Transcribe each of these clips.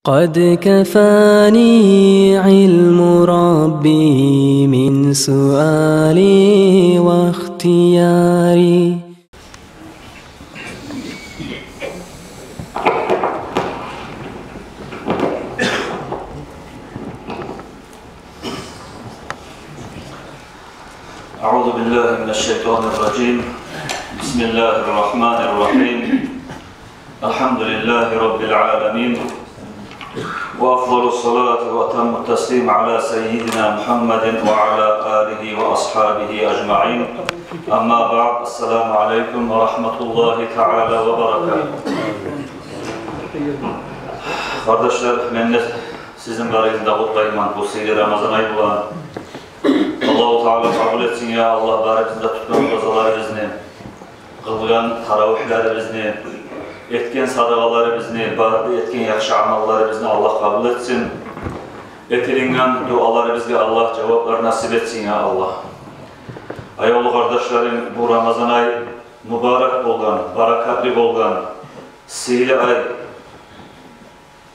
قد كفاني علم ربي من سؤالي واختياري. أعوذ بالله من الشيطان الرجيم. بسم الله الرحمن الرحيم. الحمد لله رب العالمين، وأفضل الصلاة وأتم التسليم على سيدنا محمد وعلى آله وأصحابه أجمعين. أما بعد، السلام عليكم ورحمة الله تعالى وبركاته. Kardeşler, ben de sizin barayında kutlayman bu seyir Ramazan ayı bulan. Allah-u Teala kabul etsin ya Allah, barayımızda tutkan kazalarımızı, kılgan taravihlerimizi, etken sadakalarımızı, etken yakşı amallarımızı Allah kabul etsin. Etilingan dualarımızı Allah cevaplar nasip etsin ya Allah. Ayolu kardeşlerim, bu Ramazan ay mübarek olgan, barakatli olgan, sihli ay.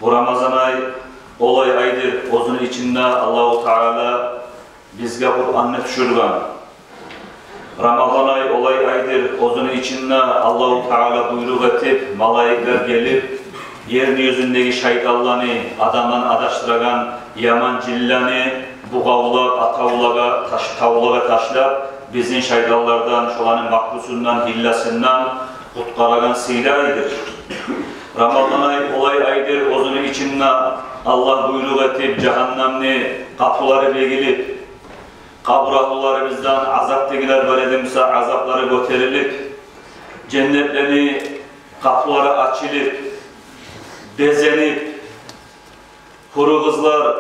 Bu Ramazan ay olay aydır. Ozun içinde Allah-u Teala bizge Kur'an'ı düşürgen. Ramazan ay olay aydır. Ozun içinde Allah-u Teala buyruk etip, malayikler gelip, yerin yüzündeki şeytanlarını, adamdan adaştıragan yaman cillani, bu kavlak, tavlağa taşlap, bizim şeytanlardan, şolanın maklusundan, hillesinden kutkaragan sihli aydır. Ramazan ay olay aydır. Ozun içinde Allah buyruk etip, cehennemni kapıları begilip, kabur ahullarımızdan azap tegiler veredimse azapları göterilip, cennetleri kapıları açılıp, bezenip, kuru kızlar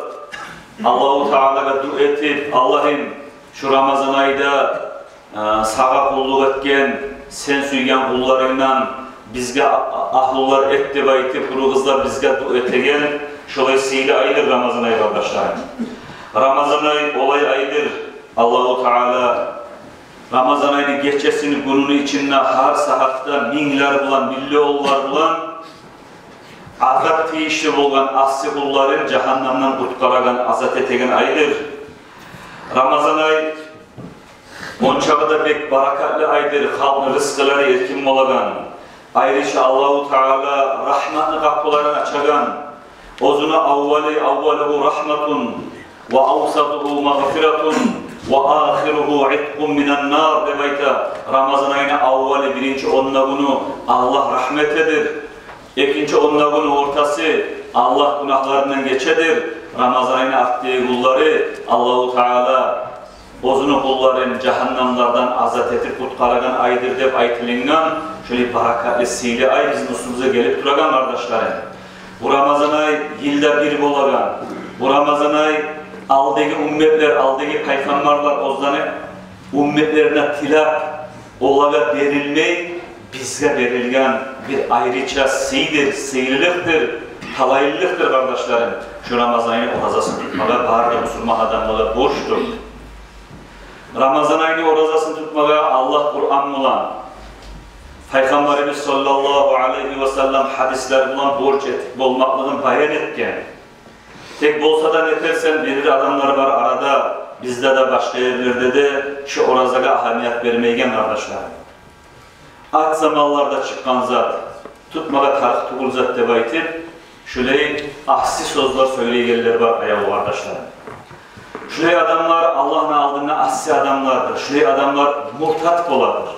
Allah-u Teala'ya dua etip, Allah'ım şu Ramazan ayda sağa kulluk etken, sen suygen kullarından bizge ahlular et deba etip, kuru kızlar bizge dua etegen, şolay sihli aydır Ramazan ayı kardeşlerim. Ramazan ayı olay ayıdır. Allah-u Teala Ramazan ayının geçesini gününü içinde her saatte minler bulan, milyonlar bulan azap teyişli olan asli kulların cehennemden kutkaragan, azat etegen ayıdır. Ramazan ayı onçağı da pek barakatli ayıdır. Halkın rızkıları erkin olagan. Ayrıca Allah-u Teala rahmetli kapılarını açagan. Ozuna avvaluhu rahmetun ve avsatuhu mağfiratun ve ahiruhu itqun minen nar demeyte. Ramazan ayına avvali birinci onunla bunu Allah rahmetedir. İkinci onunla bunu ortası Allah günahlarından geçedir. Ramazan ayına attığı kulları Allah-u Teala ozunu kulların cehennemlerden azat etip kutkaragan aydır dep aytilingan şöyle barakatli sihli ay bizim üstümüze gelip duragan kardeşlerim. Bu Ramazan ay yılda bir bolagan. Bu Ramazan ay aldaki ümmetler, aldaki peygamberler ozlanıp ümmetlerine tilap olarak verilmeyi bizge verilgen bir ayrıca sihirliktir, talaylıktır kardeşlerim. Şu Ramazan ayını orazasını tutmağa bağırda Müslüman adamlara borçtur. Ramazan ayını orazasını tutmağa Allah Kur'an bulan, Peygamberimiz sallallahu aleyhi ve sellem hadisler bulan borç etip olmaklığını bayan etken, tek bolsa da netersen bilir adamlar var arada, bizde de başka yerlerde de şu orazaga ahamiyet vermeyken kardeşler. Aç zamanlarda çıkan zat, tutmaga tarih tuğul zat deba etip, şöyle ahsi sözler söyleyenler var ayağı kardeşler. Şöyle adamlar Allah'ın aldığında ahsi adamlardır. Şöyle adamlar murtat boladır.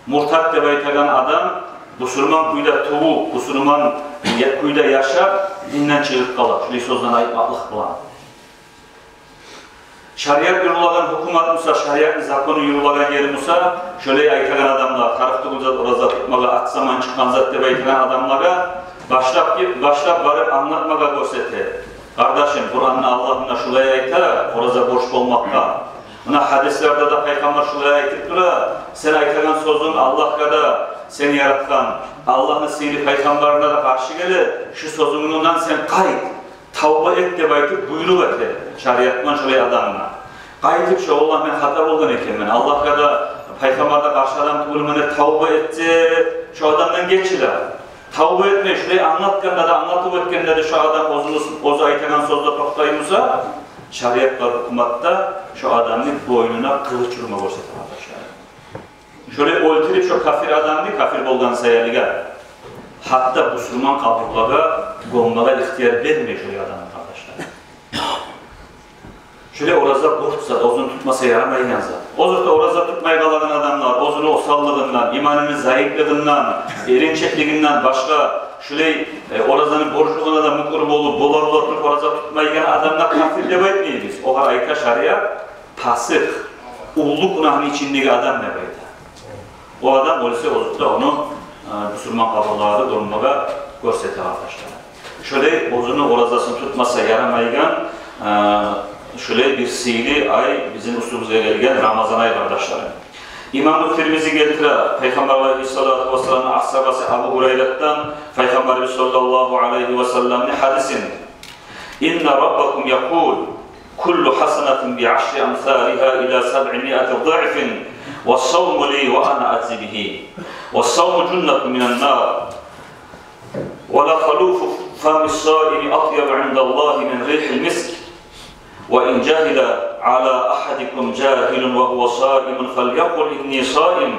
Murtat deba eten adam, Müslüman kuyda tuğu, Müslüman kuyda yaşar, dinden çıkıp kalır. Şöyle sözden ayıplık bulan. Şariat yürülagan hukumat Musa, şariat zakonu yürülagan yeri Musa, şöyle ayıtagan adamlar, tarıkta uzat oraza tutmaga, at zaman çıkan zat deba eten adamlara başlap varıp anlatmaga görsete. Kardeşim, Kur'an'ın Allah'ına şuraya ayta, oraza borç olmakta. Buna hadislerde de Peygamber şuraya aytıp dura, sen aytagan sözün Allah'a da seni yaratkan, Allah'ın sihirli Peygamberine de karşı gelir, şu sözününden sen kayıt, tavba et de baytıp buyruk et, şariatman şuraya adamına. Kayıtıp şu Allah ben hata olgan eken ben, Allah'a da Peygamber'de karşı adam tuğulmane tavba etti, şu adamdan geçiler. tavba etme, şurayı anlatkanda da anlatıp etkende de şu adam ozu aytagan sözde toktayımıza şariat var hükümatta şu adamın boynuna kılıç vurma koşatır arkadaşlar. Şöyle öldürüp şu kafir adamını kafir bolgan sayaliga hatta Müslüman kabırlaga gombaga ihtiyar vermiyor şöyle adamın arkadaşlar. Şöyle oraza borçsa ozunu tutmasa yaramayın yazar. Ozurda oraza tutmaya kalan adamlar, ozunu osallığından, imanının zayıflığından, erinçekliğinden başka şöyle orazanın borçluğuna da mukuru olup, bolar olarak oraza tutmaya gelen adamlar kafir demeyiz biz. O ayka şaria pasık, ulluk günahının içindeki adam demeyiz. O adam olsa ozurda onu Müslüman kabullarda durumlara görsetir arkadaşlar. Şöyle ozunu orazasını tutmasa yaramaygan, şöyle bir sihirli ay bizim üstümüze gelgen Ramazan ayı kardeşlerim. İmam-ı Tirmizi getire Peygamber Aleyhisselatü Vesselam'ın ashabası Abu Hureyre'den Peygamber sallallahu aleyhi ve sellem'in hadisin İnne Rabbakum yakul kullu hasenatin bi'aşri amthaliha ila 700 ضعف والصوم لي وأنا أجزي به والصوم جنة من النار ولخلوف فم الصائم أطيب عند الله من ريح المسك وإن جهل على أحدكم جاهل وهو صائم فليقل إني صائم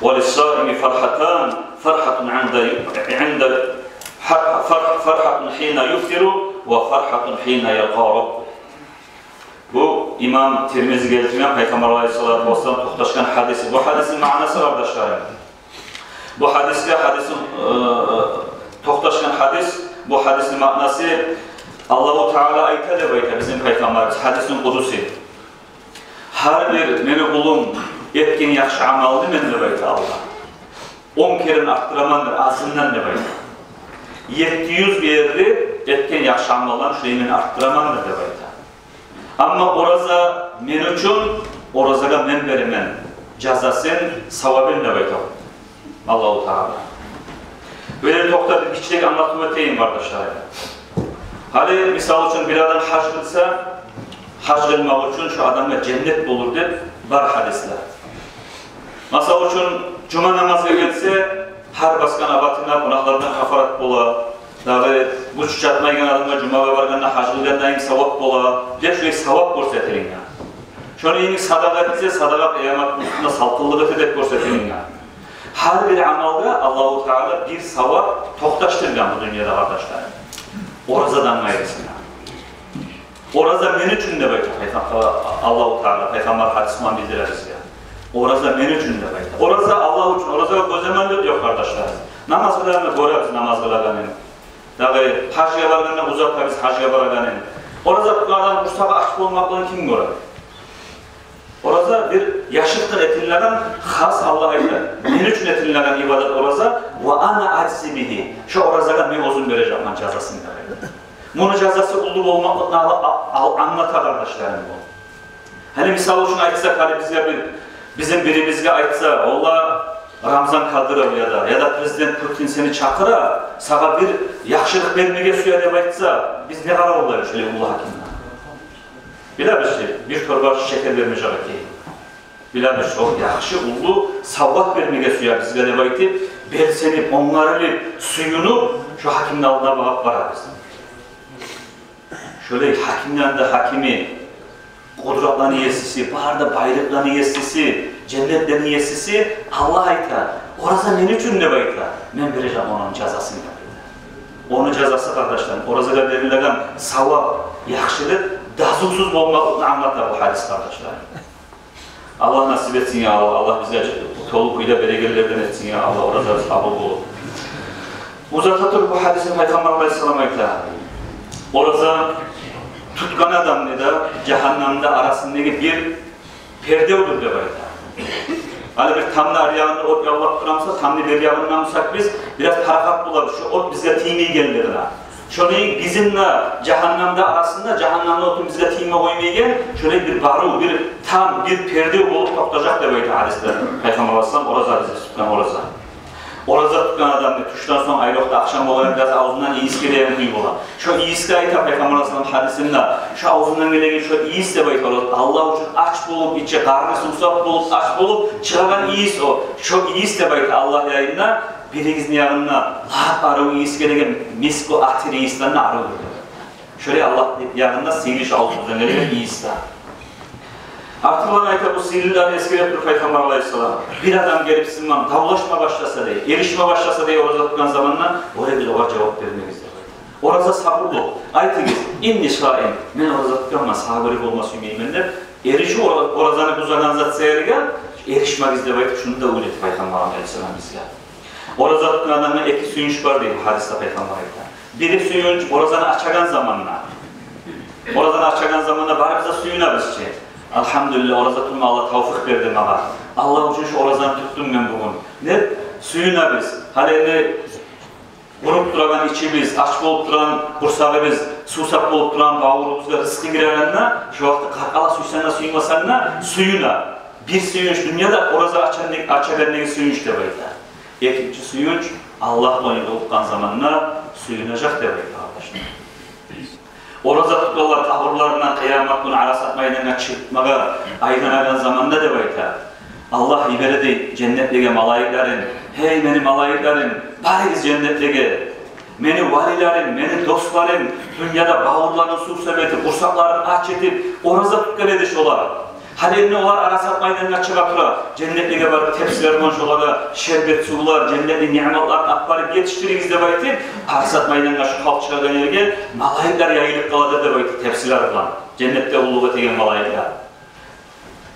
وللصائم فرحتان فرحة فرحة حين يفطر وفرحة حين يلقى ربه. Bu İmam Tirmizi getirgen Peygamber Aleyhisselatü Vesselam tohtaşkan hadisi. Bu hadisin manası kardeşlerim. Bu hadisin tohtaşkan hadis, bu hadisin manası Allah-u Teala aytede bayta bizim Peygamberimiz hadisin kudusi. Her bir meni kulum etkin yaxşı amalını men de bayta Allah. 10 kerin arttıramandır azından de bayta. 700 yerli etkin yaxşı amallarını şurayı meni arttıramandır de bayta. Ama oraza men üçün orazaga men berimen cazasın savabın de bayta. Allah-u Teala. Böyle tokta bir küçük anlatım öteyim kardeşlerim. Hali misal için bir adam hac kılsa, hac kılmak için şu adamla cennet bulur deyip var hadisler. Misal için cuma namazı gelse, her baskan abatına günahlarından kafarat bola, bu çatmaygen adamla cumaya varganına hac kılgandan savap bola, diye şöyle savap göstertirin ya. Şöyle yeni sadaka etse, sadaka kıyamet üstünde saltıllığı edip göstertirin ya. Her bir amalda Allah-u Teala bir savap toktaştırgan bu dünyada kardeşler. Orazadan gayrısına. Oraza men üçün de bayta Allah-u Teala Peygamber hadisman bildiririz ya. Oraza men üçün de bayta. Oraza Allah üçün, oraza gözemenlik yok kardeşler. Namaz kılarını görürüz namaz kılarını. Dağı hacıya varganına uzakta biz hacıya varganını. Oraza kılardan kursağı açık olmaklarını kim görür? Oraza bir yaşıktır etillerden has Allah'a eder. Men üçün etillerden ibadet oraza ve ana aczi bihi. Şu orazaga men ozun vereceğim lan cazasını da. Bunun cazası ulluk olmakla anlatar kardeşlerim bu. Hani misal için aytsa hani bizim birimizge aytsa Allah Ramazan Kadyrov ya da Prezident Putin seni çakıra sana bir yaxşılık vermege suya dep aytsa biz ne kadar olayız şöyle ulu hakimden. Bilemiz bir torba şeker vermeyecek ki. Bilemiz o yaxşı ulu savvat vermege suya bizge dep aytıp belsenip onları suyunu şu hakimin aldığına bakıp vararız. Şöyle hakimden de hakimi, kudratların yesisi, baharda bayrakların yesisi, cennetlerin yesisi Allah aytar. Oraza men üçün de baytar. Men vereceğim onun cazasını. Onun cazası kardeşlerim, orazaga verilen savap, yaxşılık, dazusuz olmakla anlatar bu hadis kardeşlerim. Allah nasip etsin ya Allah, Allah bize tolukuyla beregellerden etsin ya Allah, oraza kabul olur. Uzatatır bu hadisin Peygamber Aleyhisselam aytar. Oraza tutkan adam ne da cehennemde arasındaki bir perde olur de bayta. Hani bir tamlı arayağında ot yavlak duramsa tamlı bir yağından olsak biz biraz parakat bularız. Şu ot bize timi gelir ha. Şöyle bizimle cehennemde arasında cehennemde otun bize timi koymaya gel. Şöyle bir baru, bir tam bir perde olup toplayacak de bayta hadisler. Peygamber Aleyhisselam oraza bize tutkan oraza. Oraza tutkan adam tuştan sonra ayrılıkta akşam olarak biraz ağzından iyisi geleyen duygu olan. Şu iyisi ayta Peygamber Aleyhisselam hadisinde şu ağzından gelen şu iyisi de bayta Allah için aç bulup içe karnı susap bulup aç bulup çıkaran iyisi o. Şu iyisi de bayta Allah yayında birinizin yanına laf arı iyisi gelegen misko atiri iyisinden arı olur. Şöyle Allah yanında sihirli altından gelegen iyisinden. Artık olan ayta bu sihirliler eskide bir Peygamber Aleyhisselam. Bir adam gelip sizinle tavlaşma başlasa diye, erişme başlasa diye oraza tutan zamanla oraya bir oğa cevap vermek ister. Oraza sabırlı. Aytınız, inni şaim, men oraza tutanma, sabırlık olması ümeymenler. Erişi orazanı buzanan zat seyirgen, erişmek izlemek şunu da öğretti Peygamber Aleyhisselam bizge. Oraza tutan adamın iki suyunç var diye bu hadiste Peygamber Aleyhisselam. Biri suyunç orazanı açagan zamanla. Orazanı açagan zamanla bari bize suyuna bizce. Elhamdülillah oraza tutma Allah tavfık verdi bana. Allah için şu orazanı tuttum ben bugün. Ne? Suyuna biz. Halinde vurup duran içimiz, aç bolup duran kursağımız, susap bolup duran bağırımızda rızkı girerenle şu vakti kakala suysanla suymasanla suyuna. Bir suyunç dünyada oraza açabildiği suyunç de böyle. İkinci suyunç Allah boyunca okukan zamanla suyunacak da böyle arkadaşlar. Oraza tutuyorlar kahırlarından kıyamet günü arasat meydanına çıkmağa aydınlanan zamanda da böyle. Allah iberede cennetlige malayiklerin, hey benim malayiklerin, bariz cennetlige, benim valilerin, benim dostlarım, dünyada bağırlarının su sebeti, kursaklarını aç edip, oraza tutkan ediş olar. Halilini olar arasat meydanına çıkartıra, cennetlige var tepsiler monşolara, şerbet sular, cennetli nimetlerini akbarıp yetiştiriniz de baytı, arasat meydanına şu halk çıkardan yerge, malayikler yayılıp kaladır da baytı tepsiler bulan, cennette ulluğa tegen malayikler.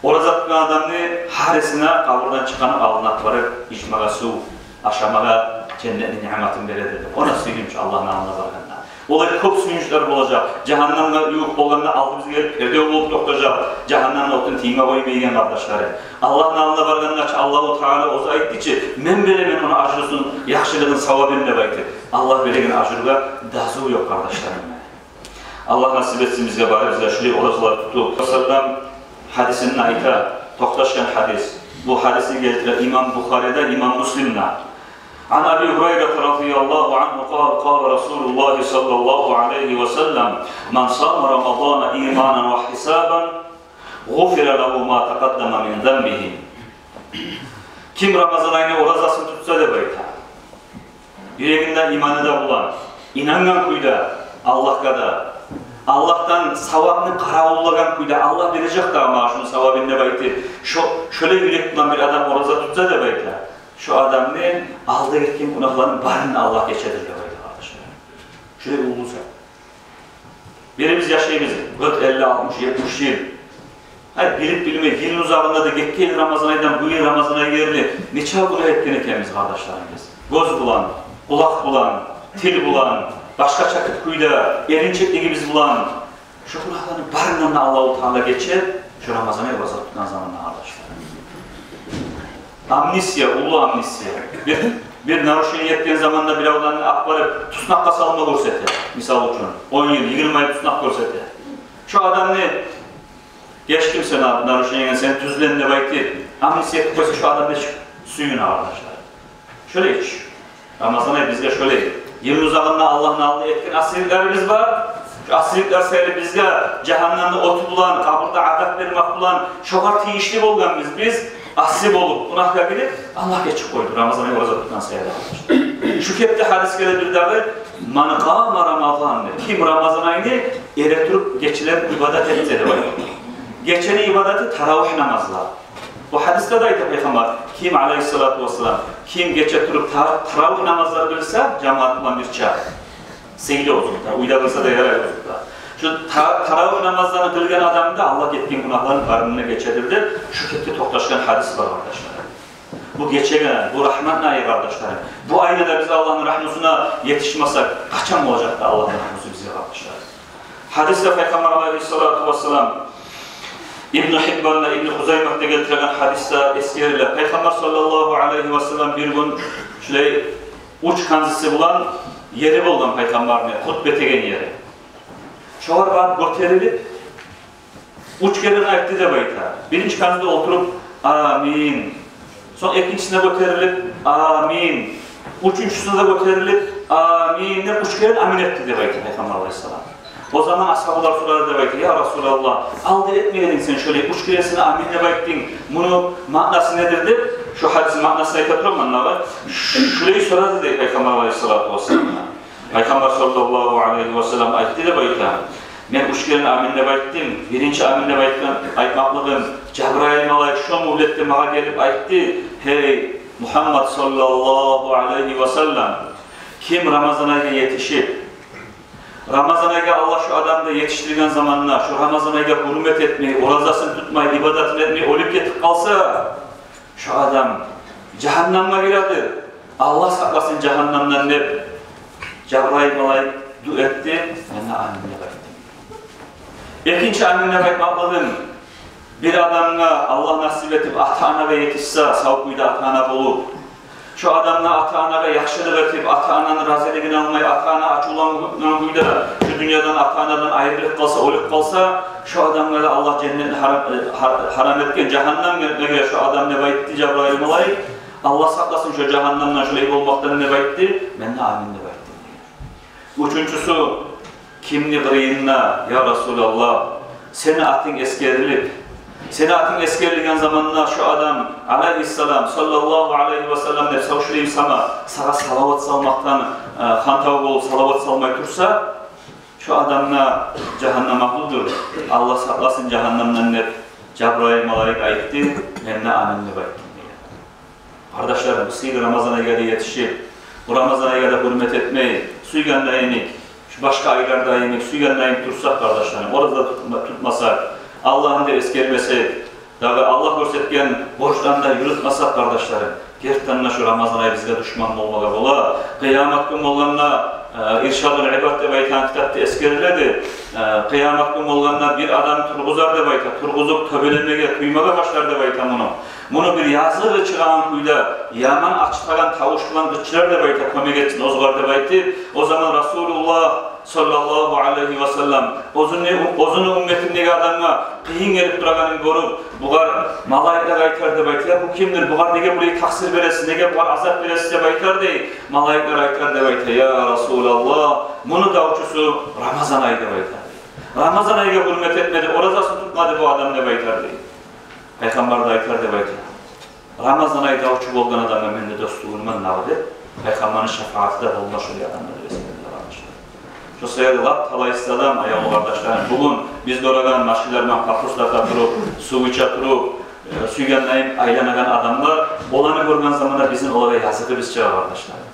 Oraza tutkan adamını haresine kaburdan çıkanıp alın akbarıp, içmeye su, aşamaya cennetli nimetin berededir. Ona suyunç Allah'ın anına varganda. Olay çok suyunçlar olacak. Cehennamda yok olganda aldığımız gelip perde olup doktoracak. Cehennamda otun tiyime koymayın kardeşlerim. Allah'ın anına varganda Allah-u Teala oza aytti ki men belemen ona acırısın, yaxşılığın savabını baytı. Allah belegen acırga dazu yok kardeşlerim. Allah nasip etsin bizge bari bizge şuraya orazalar tutup. Sallam hadisinin ayta, toktaşkan hadis. Bu hadisi getiren İmam Bukhari'de, İmam Müslim'le. An Abi Hureyre radıyallahu anhu kâl Resulullah sallallahu aleyhi ve sellem men sâme Ramazâna imanen ve hisaben gufire lehu mâ teqaddeme min zenbihi. Kim Ramazan ayını orazasını tutsa da böyle. Yüreğinden imanı da bulan, inangan kuyda Allah'a da, Allah'tan savabını karavullagan kuyda Allah verecek da ama şunun savabını baytı. Şöyle yürek bulan bir adam oraza tutsa da böyle. Şu adam ne? Aldı etkin günahların barını Allah geçedir de böyle arkadaşlar. Şöyle ulusa. Birimiz yaşayımız 40, 50, 60, 70 yıl. Hayır bilip bilmeyi, yılın uzağında da geçti Ramazan ayından bu yıl Ramazan ayı yerli neçe günah ettiğini temiz kardeşlerimiz. Göz bulan, kulak bulan, til bulan, başka çakıt kuyda, erinçekli gibi bulan. Şu günahların barından Allah-u Teala geçer, şu Ramazan ayı tutan zamanla kardeşler. Amnisya, ulu amnisya. Bir naruşunu yettiğin zamanda bile olanın akbarıp tusnakka salma görseti. Misal için 10 yıl, 20 ay tusnak görseti. Şu adam ne? Geçtim sen naruşunu yegen, sen tüzlenine bayıttı. Amnisya tutarsa şu adam ne suyun arkadaşlar. Şöyle iç. Ramazan ayı bizde şöyle. Yıl uzağında Allah'ın aldığı etkin asirliklerimiz var. Şu asirlikler sayılı bizde cehennemde otu bulan, kaburda adak vermek bulan, şokar tiyişli olgan biz asip olup, günahka gidip Allah geçip koydu. Ramazan ayı oraza tutan sayıda almıştır. Şu kepte hadis gelir bir dağı, man qama Ramazan, kim Ramazan ayını elektrip geçilen ibadet etse de var. Geçeni ibadeti taravih namazlar. Bu hadiste de ayıta Peygamber, kim aleyhissalatu vesselam, kim geçe durup taravih namazları bilse, cemaat bulan bir çağ. Seyli olsun, uyda kılsa da yarar olsun. Şu taravih namazlarını kılgan adam da Allah ettiğin günahların karnına geçedirdi. Şu kepte toktaşkan hadis var arkadaşlar. Bu geçegen, bu rahmetine ayı kardeşlerim. Bu ayda da biz Allah'ın rahmetine yetişmezsek kaçan olacak da Allah'ın rahmeti bize kardeşler. Hadiste Peygamber aleyhissalatu vesselam İbn-i Hibban'la İbn-i Huzaymah'ta getirilen hadiste eskiyle Peygamber sallallahu aleyhi ve sellem bir gün şöyle uç kanzisi bulan yeri bulan Peygamber'ine, hutbetegen yeri. Çoğar var göterilip uç gelen ayakta da bayta. Birinci kanzıda oturup amin. Son ikincisine göterilip amin. Üçüncüsüne de göterilip amin. Uç gelen amin etti de bayta Peygamber aleyhisselam. O zaman ashablar sorar da bayta. Ya Resulallah aldı etmeyelim sen şöyle uç gelesine amin de bayttin. Bunun manası nedir de? şu hadisin manasını aytatıram anlavar. Şurayı soradı deyip Peygamber Aleyhisselatü Vesselam'a. Peygamber sallallahu aleyhi ve sellem aytti de bayta. Men uçkelen aminle bayttim. Birinci aminle bayttan aytmaklığım. Cebrail malayk şu muhletте mağa gelip aytti. Hey Muhammed sallallahu aleyhi ve sellem. Kim Ramazan ayına yetişip Ramazan ayına Allah şu adamda yetiştirgen zamanına şu Ramazan ayına hürmet etmeyi, orazasını tutmayı, ibadetini etmeyi olup yetip kalsa şu adam cehenneme girerdir. Allah saklasın cehennemden ne? Cebrail malayk du etti. Ben de aminle bayttim. İkinci aminle baytmaklığım. Bir adamla Allah nasip etip ata-ana ve yetişse, savukuyla ata-ana bulup, şu adamla ata-ana ve yakşılık etip, ata-ananın raziliğini almayı, ata-ana açılanıyla, şu dünyadan ata-anadan ayrılık kalsa, olup kalsa, şu adamla Allah cennetini haram etken cehennem gelmeye şu adam ne bayıttı Cebrail malayk, Allah saklasın şu cehennemden şöyle olmaktan ne bayıttı, ben de amin ne bayıttım. Üçüncüsü, kimni gırıyınna, ya Resulallah, seni atın eskerilip, seni atın eskerligen zamanına şu adam aleyhisselam sallallahu aleyhi ve sellem de savuşlayayım sana salavat salmaktan hantav olup salavat salmayı tursa şu adamla cehennem aklıdır. Allah saklasın cehennemden ne Cebrail malayk aytti, ben de aminle bayttim diye. Kardeşlerim, bu Ramazan ayına yetişip, bu Ramazan ayına hürmet etmeyi, suygan dayinik, şu başka aylarda dayinik, suygan dayinik tursak kardeşlerim, orada tutmasak, Allah'ın da eskermesek, Allah görsetken borçlarında yürütmasak kardeşlerim, gerçekten şu Ramazan ayı bizde düşman olmalı ola. Kıyamet günü olanla İrşad-ül İbad de baytan kitapta eskeriledi. Kıyamet günü olanla bir adam turguzar de bayta, turguzup töbelenmeye, kuymağa başlar de bayta bunu. Bunu bir yazığı çıkan kuyla, yaman açıklayan, tavuşturan gıççılar da bayta kömek etsin, ozgar da bayti. O zaman Resulullah sallallahu aleyhi ve sellem ozunu ümmetimdeki adamına kıyın gelip durağını görüp buğar malayikler aytar da baytar. Bu kimdir? Buğar nege burayı taksir veresin, nege buğar azap veresin de baytar dey. Malayikler aytar da baytar. Ya Resulallah, bunu da uçusu Ramazan ayı da baytar. Ramazan ayıga hürmet etmedi, orazasını tutmadı bu adam da baytar dey. Peygamber da aytar da baytar. Ramazan ayı da uçu bolgan adamla men de dostluğunman nağdı. Peygamberin şefaati de bolma şöyle adamlar resmediler. Şu sayıda talayıstadan ayağı kardeşlerim. Bugün biz de oradan maşilerden kapuslarda durup, su içaturup, suyganlayıp aylanagan adamlar olanı görgen zamanda bizim olaya yazığı biz çığa kardeşlerim.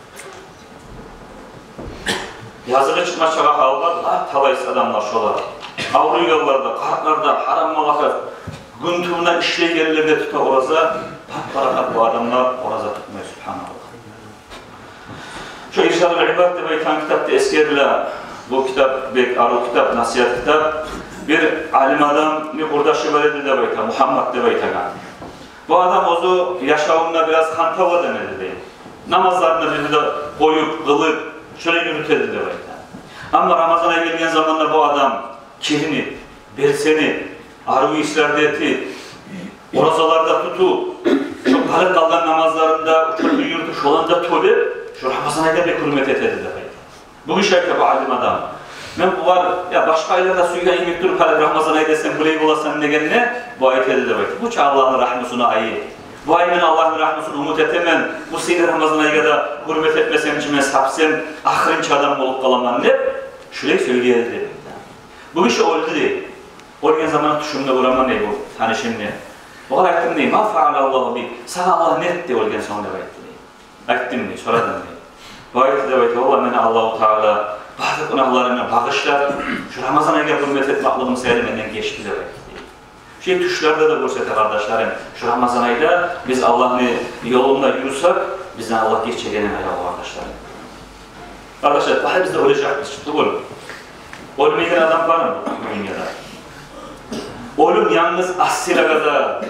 Yazığı çıkma çığa kalırlar, talayıs adamlar şolar. Avru yollarda, kartlarda, haram malakar, gün tümüne işley yerlerde tuta oraza, barakat bu adamlar oraza tutmuyor, subhanallah. Şu İrşad-ül İbad de baytan kitapta eskeriler. Bu kitap, arı kitap, nasihat kitap, bir alim adam, bir kurdaşı var edildi de bayta, Muhammed de bayta. Bu adam ozu yaşamında biraz kantava demedi değil. Namazlarını bir de koyup, kılıp, şöyle yürütedi de bayta. Ama Ramazan'a geldiğin zamanlar bu adam kirini, berseni, arı işlerde eti, orazalarda tutu, şu kalıp kaldan namazlarında uçurdu yürüdü, şu alanda tövbe, şu Ramazan'a da bir hürmet etedi de bayta. Bu işe bu alim adam. Ben bu var ya başka aylarda suyla yemek durup hala Ramazan ayı desem burayı bulasan ne gelene bu ayet edildi bakın. Bu çağ Allah'ın rahmetine ayı. Bu ayının Allah'ın rahmetine umut etemem. Bu seni Ramazan ayı da hürmet etmesem içime sapsem ahırın çağdan olup kalamam ne? Şurayı söyleyelim. Bu iş oldu değil. Olgen zaman tuşumda uğramam ne bu? Hani şimdi. Bu kadar ettim değil. Ma faal Allah'u bi. Sana Allah ne etti olgen sonunda etti. Ettim değil. Soradan değil. Bu ayette de var ki Allah-u Teala bazı günahlarını bağışlar, şu Ramazan ayına hürmet etmeklığım seyirmenden geçti de var. Şu tuşlarda da görsete kardeşlerim, şu Ramazan ayında biz Allah'ın yolunda yürüsek, bizden Allah geçeceğine ayağı kardeşlerim. Kardeşler, daha biz de olacakız, çıktı oğlum. Ölmeyen adam var mı bu dünyada? Ölüm yalnız assilagada,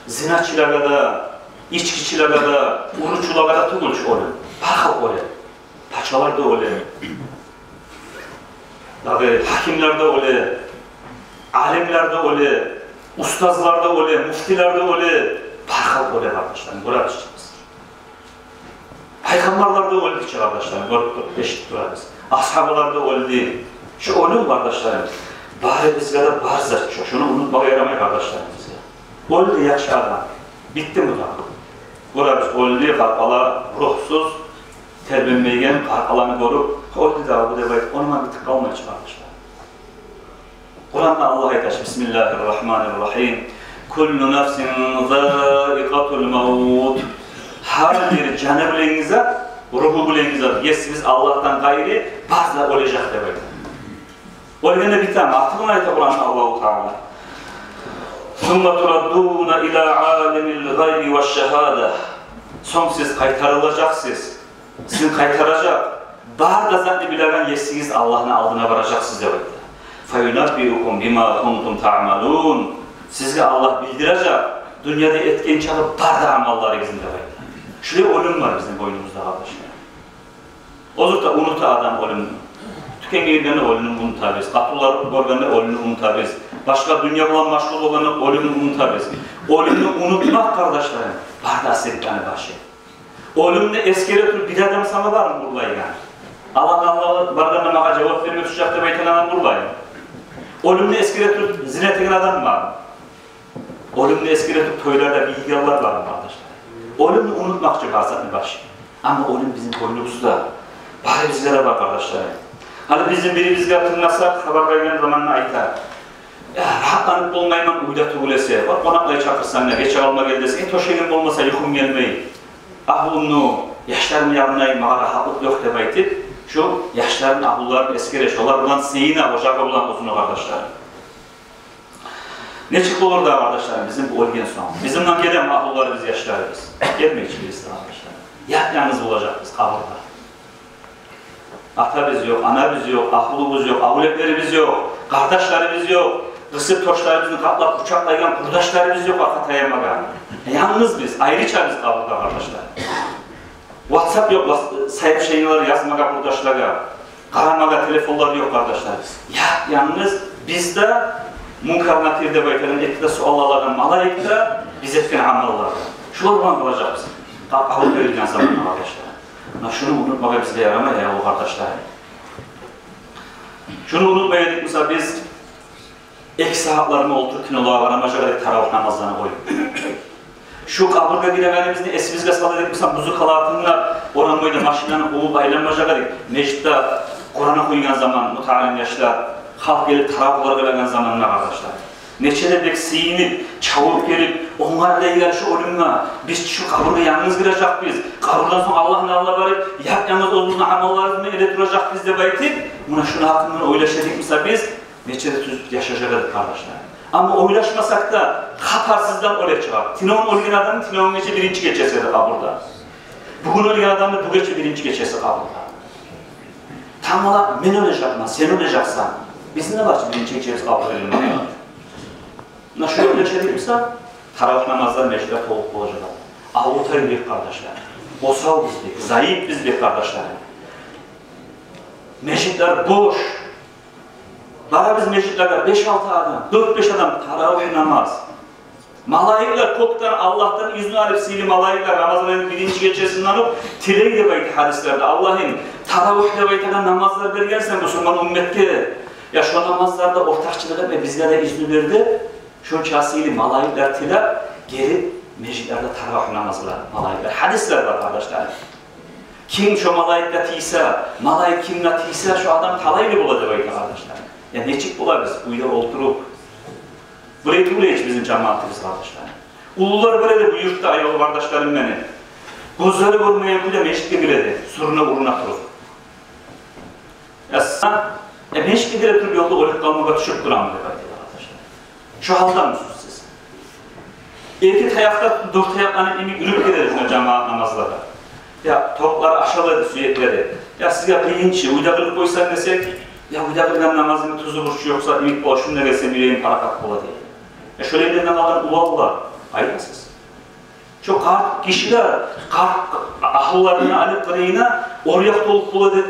zinaçilagada, içkiçilagada, uruçulagada tutulmuş ölüm. Bakıp ölüm. Paçalar da öyle, hakimler de öyle, alimler de öyle, ustazlar da öyle, müftiler de öyle, bakıp öyle kardeşlerim, görürüz. Peygamberler de öyle ki kardeşlerim, görüp eşit durarız. Ashablar da öyle değil. Şu ölüm kardeşlerim, bari bizde de barzat, şunu unutmaya yaramayın kardeşlerim bize. Öldü yaşayan, bitti mi lan? Bura biz oldu, karpala ruhsuz, terbiyenmeygen karpalanı korup, oldu da bu debayet, onunla bir tık kalmaya çıkarmışlar. Kur'an'da Allah aytaş, Bismillahirrahmanirrahim. Kullu nefsin zâikatul mevut. Her bir canı bilenize, ruhu bilenize, yesiniz Allah'tan gayri, bazılar olacak debayet. Olgana bir tane, artık ayta Kur'an'da Allah-u Teala. ثُمَّ تُرَدُّونَ اِلَى عَالِمِ الْغَيْبِ وَالشَّهَادَةِ. Son siz kaytarılacaksınız. Sizin kaytaracak. Bahar da zaten bilen yesiniz Allah'ın aldığına varacaksınız demek. فَيُنَبِّئُكُمْ بِمَا كُنْتُمْ تَعْمَلُونَ. Sizge Allah bildirecek. Dünyada etken çalıp barda amalları izin demek. Şuraya ölüm var bizim boynumuzda kardeşler. Olur da unuta adam ölümünü. Tükengeyinden ölümünü unutabız. Katıllar organında ölümünü unutabız. Başka dünya olan maşgul olanı ölümünü unutabız. Ölümünü unutmak kardeşlerim. Barda asirliklerine başı. Ölümünü eskere tutup bir adam sana var mı buradayım yani? Allah barda namağa cevap vermek sıcakta beyten adam buradayım. Ölümünü eskere tutup zina teken adam var mı? Ölümünü eskere tutup toylarda bilgiler var mı kardeşler? Ölümünü unutmak için bahsetme başı. Ama ölüm bizim boynumuzda. Bari bizlere bak kardeşlerim. Hani bizim biri bizge tırnasak, haber verilen zamanına aytar. Ya rahatlanıp olmayman uyda tuğulese, var konaklayı çakırsan ne, geçe alma gel desin, toşeğim olmasa yukum gelmeyi. Ahulunu, yaşlarını yarınayım, mağa rahatlık yok debaytip, şu yaşların ahulların eskireş, onlar bulan seyine, ocağı bulan uzunu kardeşler. Ne çık olur da kardeşler bizim bu olgen son. Bizimden gelen ahulları biz yaşlarız. Gelmeyiz biz kardeşler. Yalnız olacak biz kabırda. Ata biz yok, ana biz yok, ahulumuz yok, ahuletlerimiz yok, kardeşlerimiz yok, kısıp toşlarımızın kaplap uçaklayken kurdaşlarımız yok akataya maga. Yalnız biz, ayrıca biz kabulda kardeşler. WhatsApp yok, sahip şeyleri yazmaga kurdaşlara, karamaga telefonlar yok kardeşler. Yalnız bizde munkar natirde baytelen etkide suallardan malayikte biz etken amallar. Şu olman olacak bizim. Kabul verilgen zamanla kardeşler. Şunu unutmaya bizde yaramıyor ya o kardeşler. Şunu unutmayaydık mesela biz ek saatlarını oturup kinoluğa varamaca kadar taravih namazlarına koyup. Şu kaburga girevenimizde esimizde salladık mesela buzu kalatınla oranmaydı maşinanın oğul baylanmaca kadar meclitte Kur'an'a koyulan zaman mutalim yaşlar halk gelip taravihlara gelen zamanına kardeşler. Neçede bek siyinip, çavup gelip, onlarla ilgili şu ölümle, biz şu kaburga yalnız girecek biz, kaburgadan sonra Allah'ın Allah varıp, yalnız olduğunu amallarını ele duracak biz de baytip, buna şunu hakkında oylaşadık mesela biz, neçede tüzüp yaşayacaktık kardeşler. Ama oylaşmasak da, kaparsızdan öyle çıkar. Tinovun ölgen adamın Tinovun gece birinci geçesiydi kaburda. Bugün ölgen adamın bu gece birinci geçesi kaburda. Tam olarak ben öleceğim, sen öleceksen, bizim ne var ki birinci geçeriz kaburda ölümüne? Şöyle öleşebilirse, taravih namazlar mecbure toluk olacak. Ağutar bir kardeşler. Osal bizdik, zayıf bizdik kardeşler. Mecitler boş. Bana biz meclitlerde 5-6 adam, 4-5 adam taravih namaz. Malayikler koktan Allah'tan izni alıp sili malayikler Ramazan'ın birinci gecesinden alıp tileyi de baytı hadislerde. Allah'ın taravih de baytıdan namazlar vergensen Müslüman ümmetke. Ya şu namazlarda ortakçılığı ve bizlere izni verdi. Şu çasıyla malayikler tile geri meclitlerde taravih namazlar malayikler. Hadisler var kardeşler. Kim şu malayikle tiyse, malayik kimle tiyse şu adam talaylı buladı böyle kardeşler. Ya neçik bularız? Uyda oturup. Burayı tuğla hiç bizim cemaatimiz kardeşler. Ulular böyle bu yurtta ayol kardeşlerim beni. Gözleri vurmaya kuyda meşkli giredi. Suruna uruna turup. Ya sen meşkli giredi turup yolda olup kalmaya düşüp duramıyor kardeşler. Şu halde mısınız siz? Erkek ayakta, dört ayaklarını imi ürüp gider şuna cemaat namazlara. Ya toplar aşağıladı, süyekledi. Ya size kıyınçı, uydakılık koysan desek, ya uydakılıktan namazının tuzu burçu yoksa imik boşumda gelse yüreğin parakat kola değil. Ya şöyle elinden alın ula. Ayrısız. Şu kişiler, ahıllarına alıp kırıyına oryak dolup buladı.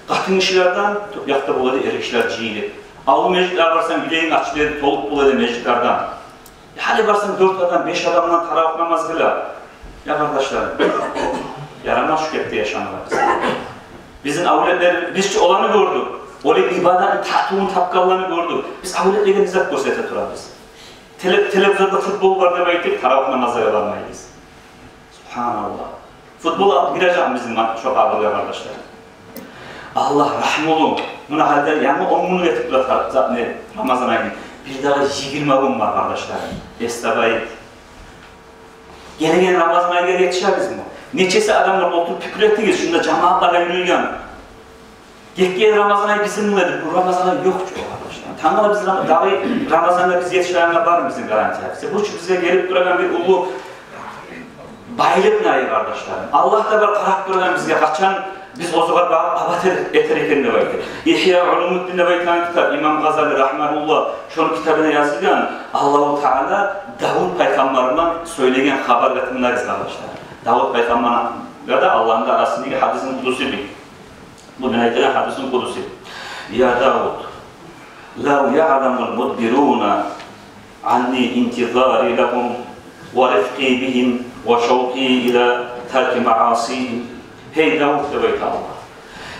Katın kişilerden, yakta buladı erkekler cihili. Ağlı meclisler varsan yüreğin açıları dolup buladı meclislerden. Hadi varsan 4 adam, 5 adamdan taravih namaz kıla. Ya kardeşlerim, yaramaz şükürde yaşanırız. Bizim avletler, biz olanı gördük. Öyle ibadetin tahtuğun tapkallarını gördük. Biz avletlerine bizzat gösterite turarız. Televizyonda futbol var demektir, taravih namazlara varmayız. Subhanallah. Futbola gireceğim bizim çok ağırlığa kardeşler. Allah rahmolu. Buna halde yani 10 gün getirip Ramazan ayını. Bir daha 20 gün var kardeşler. Estabayet. Gene Ramazan ayına yetişeriz mi? Neçesi adamlar oturup fikir ettiğiz. Şunda cemaatlara yürüyen. Geçen Ramazan ayı bizim nedir? Bu Ramazan ayı yok çok arkadaşlar. Tanrı biz Ramazan'da biz yetişenler var mı bizim garantiler? Bu bize gelip duran bir ulu bayılık ayı kardeşler. Allah da bir karakterden bize kaçan biz o zaman abat etereken de vardı. İhya Ulumuddin Nebeytan kitap İmam Gazali rahmetullah şunun kitabına yazılgan Allah-u Teala Davud peygamberden söylenen haber getirdiler arkadaşlar. Davud peygamberle de Allah'ın da arasındaki hadisin kudusu bir. Bu neyden hadisin kudusu. Ya Davud, lav ya'lamul mudbiruna anni intizari lahum ve rifqi bihim ve şevqi ila terki ma'asihim. Hey Davud de Allah.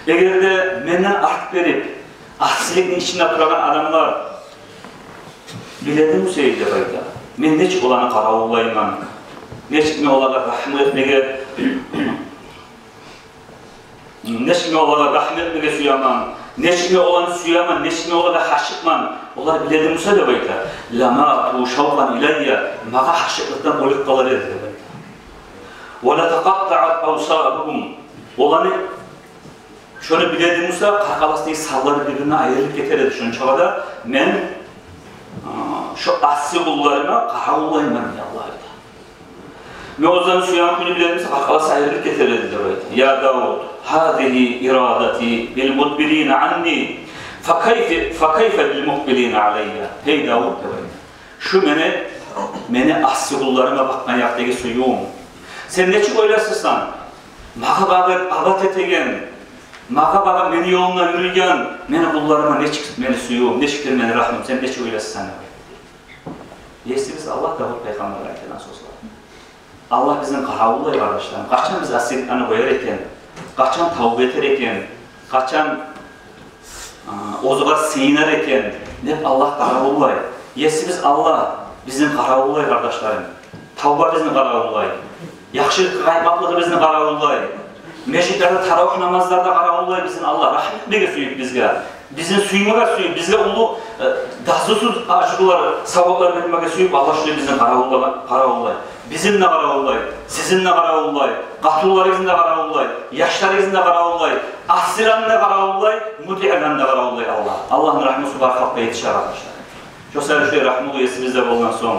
Eğer de menden art verip aksiliknin içinde duran adamlar biledim şeyde böyle. Men neç olanı karavullayman. Neç mi olanı rahmet etmeye neç mi olanı rahmet etmeye suyaman. Neç mi olanı suyaman, neç mi olanı haşıkman. Onlar biledim Musa da böyle. Lama tu şavlan ilayya mağa haşıklıktan olup kalır dedi böyle. Ve la taqatta'at awsabuhum. Olanı şöyle biledim Musa karkalasını salları birbirine ayrılıp getirdi şunun çabada. Men şu asli kullarıma kahavullayım ben ya Allah'ı. Ve o zaman suyan günü biledim Musa karkalası ayrılıp getirdi dedi. Ya Davud, hâzihi iradati bil mudbirine anni fakayfe bil mukbiline aleyya. Hey Davud dedi. Şu mene asli kullarıma bakmaya yaktaki suyum. Sen ne çok oylasızsan, mağa bağır abat etegen, mağa bağır beni yoluna yürüyen, meni kullarıma ne çıktı beni suyum, ne çıktı beni rahmim, sen ne çok oylasızsan. Yesimiz Allah Davud Peygamber'e ayetilen sözler. Allah bizim karavullayı kardeşlerim, kaçan biz asiliklerini koyarken, kaçan tavbe ederken, kaçan ozuğa sığınarken, hep Allah karavullayı. Yesimiz Allah bizim karavullayı kardeşlerim. Tavba bizim karavullayı. Yaxşılık qaymaklığı bizim qaravullayı. Meşriklerde taravih namazlarda qaravullayı bizim Allah. Rahmetliğe suyup bizge. Bizim suyumağa suyup, bizge ulu dazısız aşıklar, savablar vermeye suyup Allah şöyle bizim qaravullayı. Bizimle qaravullayı, sizinle qaravullayı, qatullarınızla qaravullayı, yaşlarınızla qaravullayı, asiranla qaravullayı, mudi'lanla qaravullayı Allah. Allah'ın rahmeti barkatla yetişer arkadaşlar. Çok sevgili rahmetli üyesimizde bulunan son.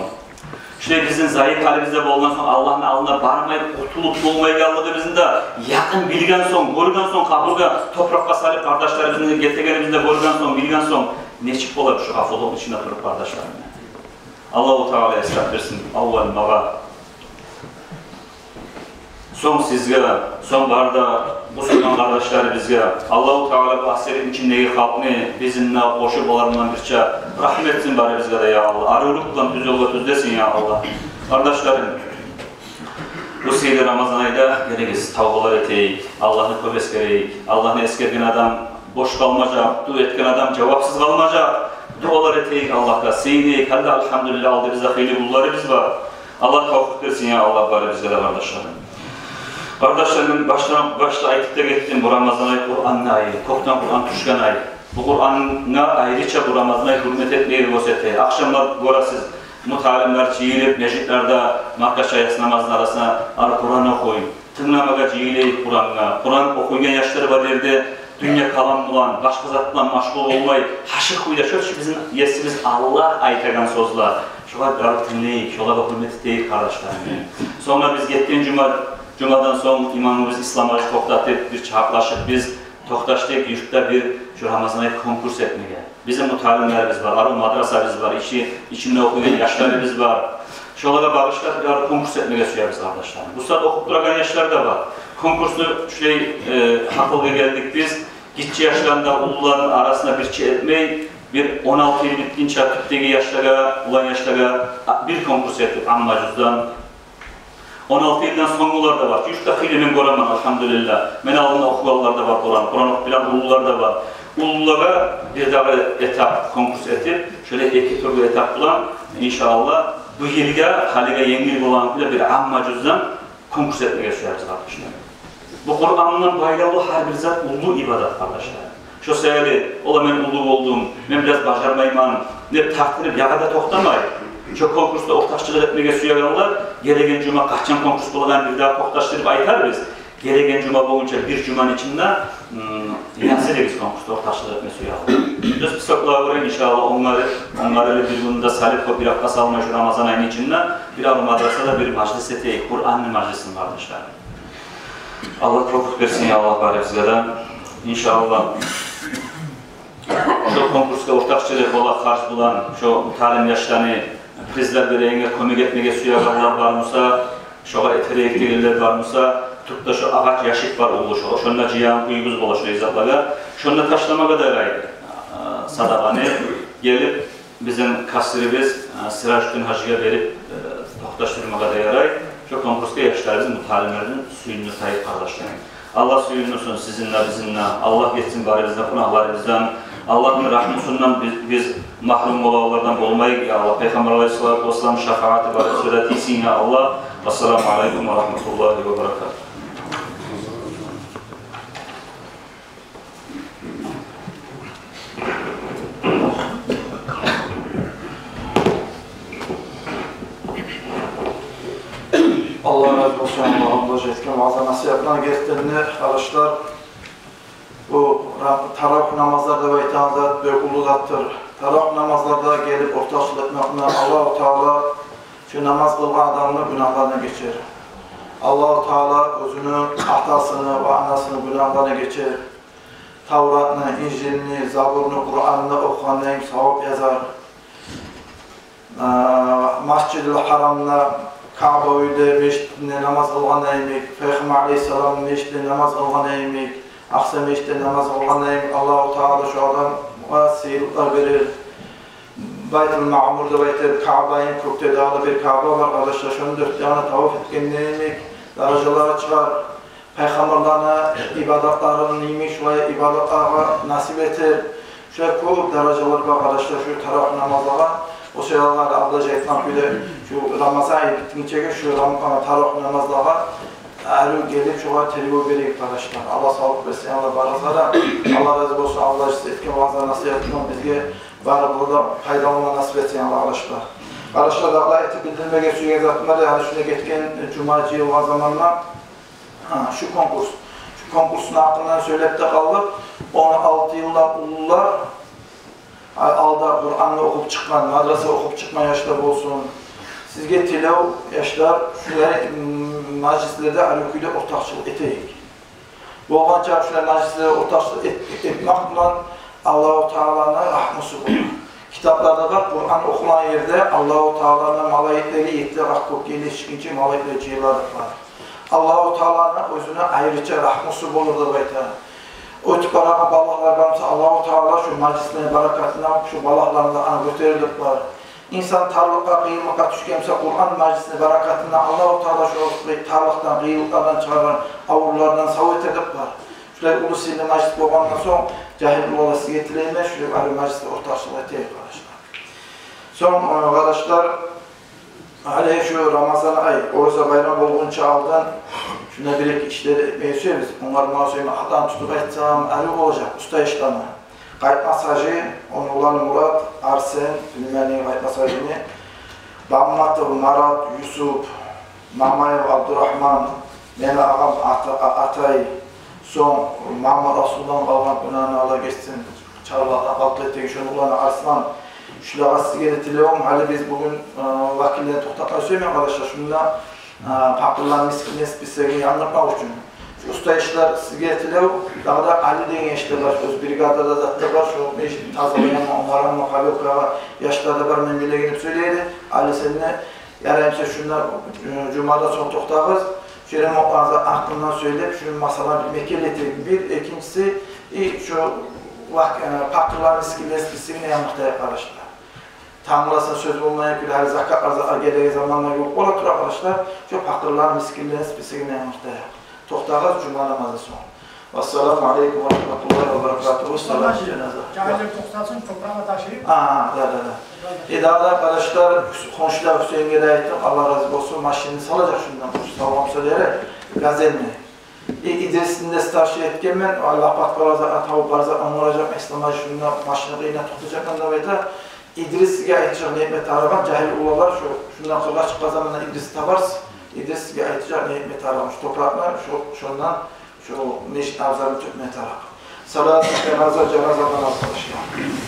Şöyle bizim zayıf halimizde bolgan son Allah'ın alına barmayıp kurtulup bulmayganlığı bizim de yakın bilgen son, görgen son kaburga toprakka salıp kardeşlerimizin getirgenimizde görgen son, bilgen son neçip olur şu hafızlığın içinde durup kardeşlerimle. Allah-u Teala esraf versin, avval mağa. Son sizge, son barda bu Müslüman kardeşler bizge Allah-u Teala bu asirin içindeki halkını bizimle koşup olarından birçe rahmet etsin bari bizge de ya Allah. Arılıkla düz yolla düzlesin ya Allah. Kardeşlerim, bu seyir Ramazan ayda gerekiz tavbalar eteyik, Allah'ını köpes gereyik, Allah'ını eskergen adam boş kalmayacak, dua etken adam cevapsız kalmayacak, dualar eteyik Allah'ta seyneyik, hadi elhamdülillah aldı bize hayırlı kulları biz var. Allah tavuk versin ya Allah bari bizge de kardeşlerim. Kardeşlerim başta aytıp da gittim bu Ramazan ayı Kur'an'ın ayı, koktan Kur'an düşken ayı. Bu Kur'an'a ayrıca bu Ramazan ayı hürmet etmeyi vosete. Akşamlar görəsiz, mutalimler çiğilip, meclitlerde Makka yatsı namazının arasına Kur'an okuyun. Tırnamağa çiğileyip Kur'an'a. Kur'an okuyun yaşları var yerde, dünya kalan bulan, başka zatla maşgul olmayı, haşık huyla şöyle bizim yesimiz Allah aytagan sözler. Şola garip dinleyik, şola hürmet eteyik kardeşlerim. Sonra biz gittiğin Cuma'dan son imamımız İslam'ı toxtatıp bir çaplaşıp biz toxtaştık yurtta bir şu Ramazan ayı konkurs etmeye. Bizim mutalimlerimiz var, arı madrasamız var, içinde okuyan yaşlarımız var. Şolara bağışlar bir konkurs etmeye suyarız arkadaşlar. Bu saat okup duran yaşlar da var. Konkursu haklığa geldik biz. Gitçi yaşlarında uluların arasında bir etmeyi bir 16 yıl bitkince Türk'teki yaşlara, ulan yaşlara bir konkurs ettik Ammacuz'dan. 16 yıldan sonlular da var. Yurtta hilimin koraman elhamdülillah. Men aldığında okuyanlar da var Kur'an okuyan ulular da var. Ululara bir daha etap konkurs etip, şöyle iki türlü etap bulan inşallah bu yılga haliga yengil olan bir Ammacuz'dan konkurs etmeye süyeriz kardeşler. Bu Kur'an'la bayralı her bir zat ulu ibadet kardeşler. Şu sayılı, ola ben ulu oldum, ben biraz başarmayman, ne takdirip yakada toktamayı. Şu konkursta ortaçlık etmeye süyerenler, gelegen cuma kaçan konkurs bulagan bir daha toktaştırıp aytar biz. Gelegen cuma boyunca bir cumanın içinde yansıda biz konkursta ortaçlık etmeye süyerenler. Biz psikoloğa göre inşallah onları bir günde salip bir hafta salma şu Ramazan ayının içinde bir alı madrasada bir majlis eteyik, Kur'an majlisin kardeşler. Allah tevfik versin ya Allah bari bizlerden. İnşallah şu konkurska ortakçılık ola karşı bulan şu talim yaşlarını prizler vereyinge komik etmeye suyaganlar varmısa, şoğa etereyik değiller varmısa, tutta şu ağaç yaşık var oluşu, şonda cihan uyguz bulaşıyor izatlaga, şonda taşlamaga da gaydı. Sadakanı gelip bizim kasırımız Sıraçtın Hacı'ya verip toktaştırmaga da yaray. Şu konkurska yaşlarımızın bu talimlerinin suyunu sayıp kardeşlerim. Allah suyunusun sizinle bizimle, Allah geçsin barimizden, günahlarımızdan, Allah'ın rahmetundan biz mahrum olanlardan olmayı ya Allah. Peygamber Aleyhisselatü Vesselam şefaati var, söyletiysin ya Allah. Vesselamu Aleyküm ve Rahmetullahi ve Berekatuhu. Allah razı olsun, Allah'a etkin vaazı nasihatlarına geçtiğinde arkadaşlar bu taravih namazlarda ve itaat ve uluzattır. Taravih namazlarda gelip ortaçlık etmekle Allah-u Teala şu namaz kılma adamının günahlarına geçer. Allah-u Teala özünün atasını ve anasını günahlarına geçer. Tavratını, İncil'ini, Zabur'unu, Kur'an'ını okuyanlayım savap yazar. Masjid-i Haram'la Kabe'de meşridinde namaz kılganlayım, Peygamber Aleyhisselam'ın meşridinde namaz kılganlayım, Aksa meşridinde namaz kılganlayım, Allah-u Teala şu adam seyirlikler verir. Bayt-ül Ma'mur'da Bayt-ül Kabe'nin kökte dağlı bir Kabe var arkadaşlar, şunu 4 tane tavaf etkenleyim, dereceleri çıkar. Peygamberlerine ibadetlerini neymiş ve ibadetlerine nasip etir. Şöyle çok dereceler var arkadaşlar şu taraf namazlara. O şeylerle ablaca etmem bile şu Ramazan ayı bittiğince şu taraf namazlara erü gelip şuna telefon vereyim arkadaşlar. Allah sağlık versin, Allah barazlara. Allah razı olsun, Allah size etkin vaazlar nasihatından bizge bari burada faydalanma nasip etsin Allah arkadaşlar. Arkadaşlar da Allah eti bildirme geçiyor yazatımları yani şuna geçken Cuma'cı o zamanlar şu konkursun hakkından söyleyip de kaldık. 16 yıllar ulular alda Kur'an'ı okup çıkman, madrasa okup çıkma yaşlar olsun. Sizge tilav yaşlar, şunları meclislerde alüküyle ortakçılık eteyik. Bu olganca şunları meclislerde ortakçılık etmekle Allah-u Teala'nın rahmeti olur. Kitaplarda var, Kur'an okunan yerde Allah-u Teala'nın malayetleri yetler akıp gelişkince malayetleri cihirler var. Allah-u Teala'nın özüne ayrıca rahmeti olurdu bayta. O tip balaklar varsa Allah-u Teala şu meclislerin barakatından şu balaklarını da götürürdük var. İnsan tarlıkta, kıyılıkta düşkemse Kur'an meclisinin barakatından Allah-u Teala şu tarlıktan, kıyılıklardan çıkaran avurlardan savut edip var. Şöyle ulusilli meclis babandan son cahil olası getireyim şöyle arı mecliste ortaçlık eteyim arkadaşlar. Son arkadaşlar hani şu Ramazan ayı, oysa bayram olgunca aldın. Şuna bir iki işleri etmeyi söyleriz. Onları bana söyleyeyim, hatam tutup etsem erip olacak, usta işlemi. Kayıt masajı, onu olan Murat, Arsen, Filmenli'nin kayıt masajını. Bammatov, Marat, Yusuf, Mamayev, Abdurrahman, Mene Ağam, Atay, son Muhammed Rasul'dan kalkan günahını ala geçsin. Çağrılardan kalktı ettiği şunu olan Arslan. Şulağa sizi getirtiyorum. Hali biz bugün vakilleri toktatmayı söyleyeyim arkadaşlar. Şununla fakirlerin miskin nesbislerini anlatmak için. Şu usta işler sizi getirtiyorum. Daha da Ali deyin işler var. Öz brigadada zatlar var. Şu meşin tazalayan onların mukabe okuyağı yaşlarda var. Ben bile gelip söyleyeydi. Ali seninle yarayımsa şunlar Cuma'da son toktağız. Şöyle mutlaka aklından söyleyip şu masadan bir mekelletireyim. Bir, ikincisi şu fakirlerin miskin nesbisini yanmakta arkadaşlar. Tanrılasına söz olmayan bir her zakat geleceği zamanlar yok. Ola tur arkadaşlar, şu fakirler, miskinlerin spesiğine yanmıştı. Toktağız Cuma namazı son. Vesselamu aleyküm ve rahmetullahi ve berekatuhu. Salat cenaze. Cahillik toplatsın, toprağa taşıyıp. İdarada arkadaşlar, komşular Hüseyin Gelayet'ten Allah razı olsun maşini salacak şundan. Sağlam söyleyerek gazelmeyi. İdris'in de starşı etkenmen, Allah batbarazı, tavuklarızı anılacak, İslam'a şundan maşını kıyına tutacak anlamıyla İdris'e ayetecek nimet araban, cahil ulalar şundan sonra çıkma zamanında İdris'i tabarsın. İdris'e ayetecek nimet araban, şu topraklar, şundan, şu meşit avzarını tükmet araban. Salat, cenaze, cenazadan arkadaşlar.